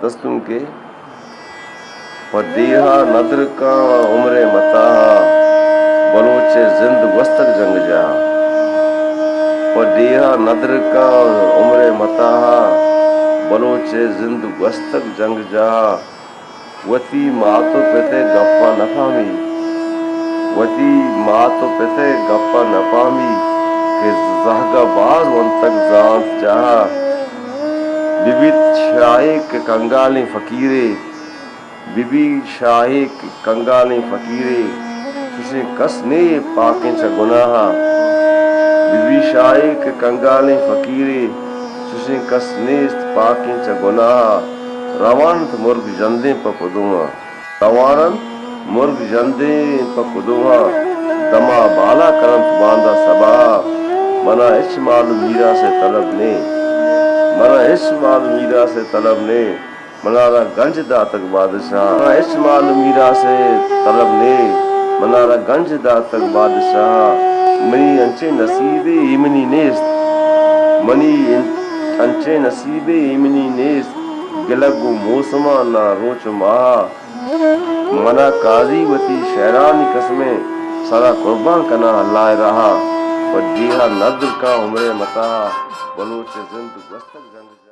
तस्कुन के पदेहा नदर का उम्र मता बलोचे जिंद वस्तक जंग जा पदेहा नदर का उम्र मता बलोचे जिंद वस्तक जंग जा वती मातो पेते गप्पा नफामी वती मातो पेते गप्पा नफामी के जहगा बाज वन तक जांत जहा बिबित शाहे के कंगाली फकीरे बिबी शाहे के कंगाली फकीरे किसी कस ने पाके च गुनाहा बिबी शाहे के कंगाली फकीरे किसी कस ने पाके च गुनाहा रवानत मुर्ग जंदे पकुदुआ रवानत मुर्ग जंदे पकुदुआ दमा बाला करंत बांदा सबा मना इस्माल मीरा से तलब ने मना इस्माल मीरा से तलब ने मनारा गंज दातक बादशाह मना इस्माल मीरा से तलब ने मनारा गंज दातक बादशाह मनी अंचे नसीबे इमनी नेस्त मनी अंचे नसीबे इमनी नेस्त गिलगु मौसमा ना रोच माहा मना काजी वती शहरानी कसमें सारा कुर्बान कना लाए रहा पर दीहा नद्र का उम्र मता बलोच जिंद वस्तक जंग